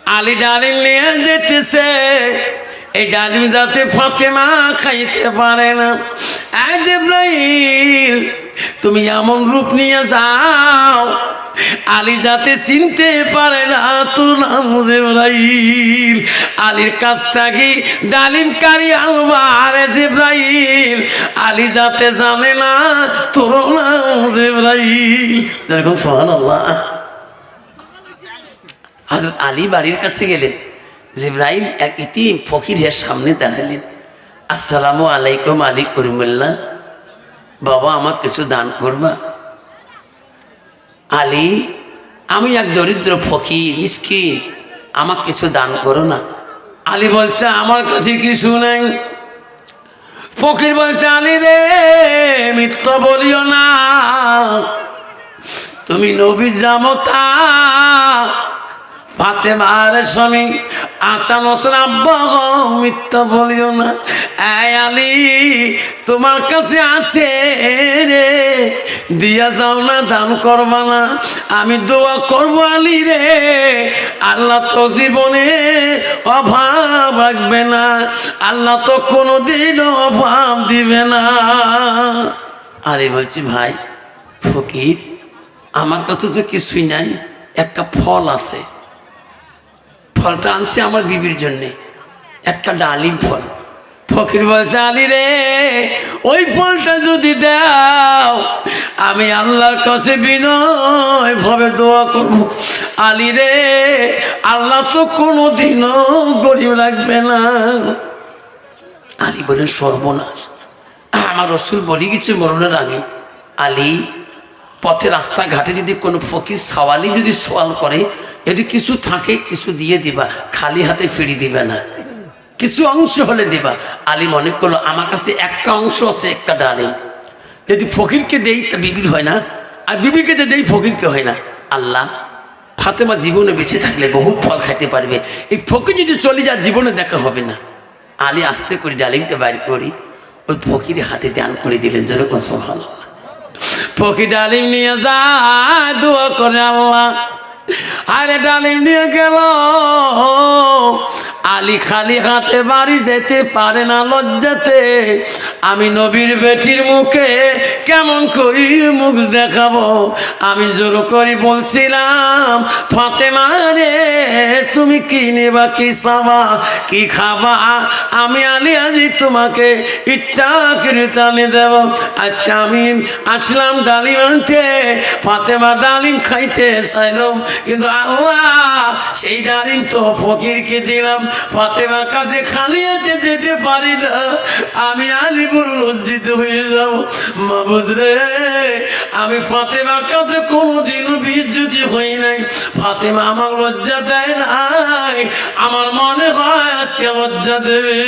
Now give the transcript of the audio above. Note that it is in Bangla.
আলী ডালিম নিয়ে যেতেছে, এই ডালিম যাতে ফাতেমা খাইতে পারে না। জিবরাইল তুমি এমন রূপ নিয়ে যাও আলী যাতে চিনতে পারে না তোর নাম জিবরাইল। আলীর কাছ থেকে ডালিম কারি আনবা, আরে জিবরাইল আলী যাতে জানে না তোর নাম জিবরাইল। দেখুন সুবহানাল্লাহ। হযরত আলী বাড়ির কাছে গেলেন, জিবরাইল এক ইতিম ফকিরের সামনে দাঁড়ালেন। আসসালামু আলাইকুম আলী করিমুল্লাহ, বাবা আমার কিছু দান করবা? আলী আমি এক দরিদ্র ফকির মিসকিন, আমাকে কিছু দান করো না। আলী বলছে আমার কাছে কিছু নাই। ফকির বলছে আলী রে মিথ্যা বলিও না, তুমি নবী জামতা ফাতেমার স্বামী আসান হোসেন আব্বা, মিথ্যা বলিও না। এই আলী তোমার কাছে আছে রে, দিয়া যাও না, দান করবা না? আমি দোয়া করবো আলী রে, আল্লাহ তো জীবনে অভাব রাখবে না, আল্লাহ তো কোনোদিন অভাব দিবে না। আলী বলছি ভাই ফকির আমার কাছে তো কিছুই নাই, একটা ফল আছে, ফলটা আনছি আমার বিবির জন্যে, একটা ডালিম ফল। ফকির বলছে আলী রে ওই ফলটা যদি দাও আমি আল্লাহর কাছে বিনয় ভাবে দোয়া করব। আলী রে আল্লাহ তো কোনোদিনও গরিব রাখবে না। আলী বলেন সর্বনাশ, আমার রসুল বলে গেছে মরণের আগে, আলী পথে রাস্তাঘাটে যদি কোনো ফকির সওয়ালি যদি সওয়াল করে, যদি কিছু থাকে কিছু দিয়ে দিবা, খালি হাতে ফিরিয়ে দিবে না, কিছু অংশ হলে দিবা। আলী মনে করলো আমার কাছে একটা অংশ আছে, একটা ডালিম, যদি ফকিরকে দেই তা বিবির হয় না, আর বিবিকে যে দেই ফকিরকে হয় না। আল্লাহ ফাতেমা জীবনে বেঁচে থাকলে বহু ফল খাইতে পারবে, এই ফকির যদি চলে যায় জীবনে দেখা হবে না। আলী আস্তে করে ডালিমটা বাইর করি ওই ফকির হাতে দান করে দিলেন। যেরকম সুবহানাল্লাহ। ফকির ডালিম নিয়ে যায়, দোয়া করে আল্লাহ। আরে ডালিম নিয়ে গেল, আলী খালি হাতে বাড়ি যেতে পারে না লজ্জাতে। আমি নবীর বেটির মুখে কেমন কই মুখ দেখাবো? আমি জোর করে বলছিলাম ফাতেমা রে তুমি কি নেবা, কি চাবা, কি খাবা? আমি আলী আজি তোমাকে ইচ্ছা করে তালে দেব। আজকে আমি আসলাম ডালিম আনতে, ফাতেমা ডালিম খাইতে চাইলাম, কিন্তু আল্লাহ সেই ডালিম তো ফকিরকে দিলাম, ফাতেমার কাছে খালি হাতে যেতে পারি না। আমি আলী বড় লজ্জিত হয়ে যাব। মাবুদ রে আমি ফাতেমার কাছে কোনোদিনও বিদ্যুতি হই নাই, ফাতেমা আমার লজ্জা দেয় নাই, আমার মনে হয় আজকে লজ্জা দেবে।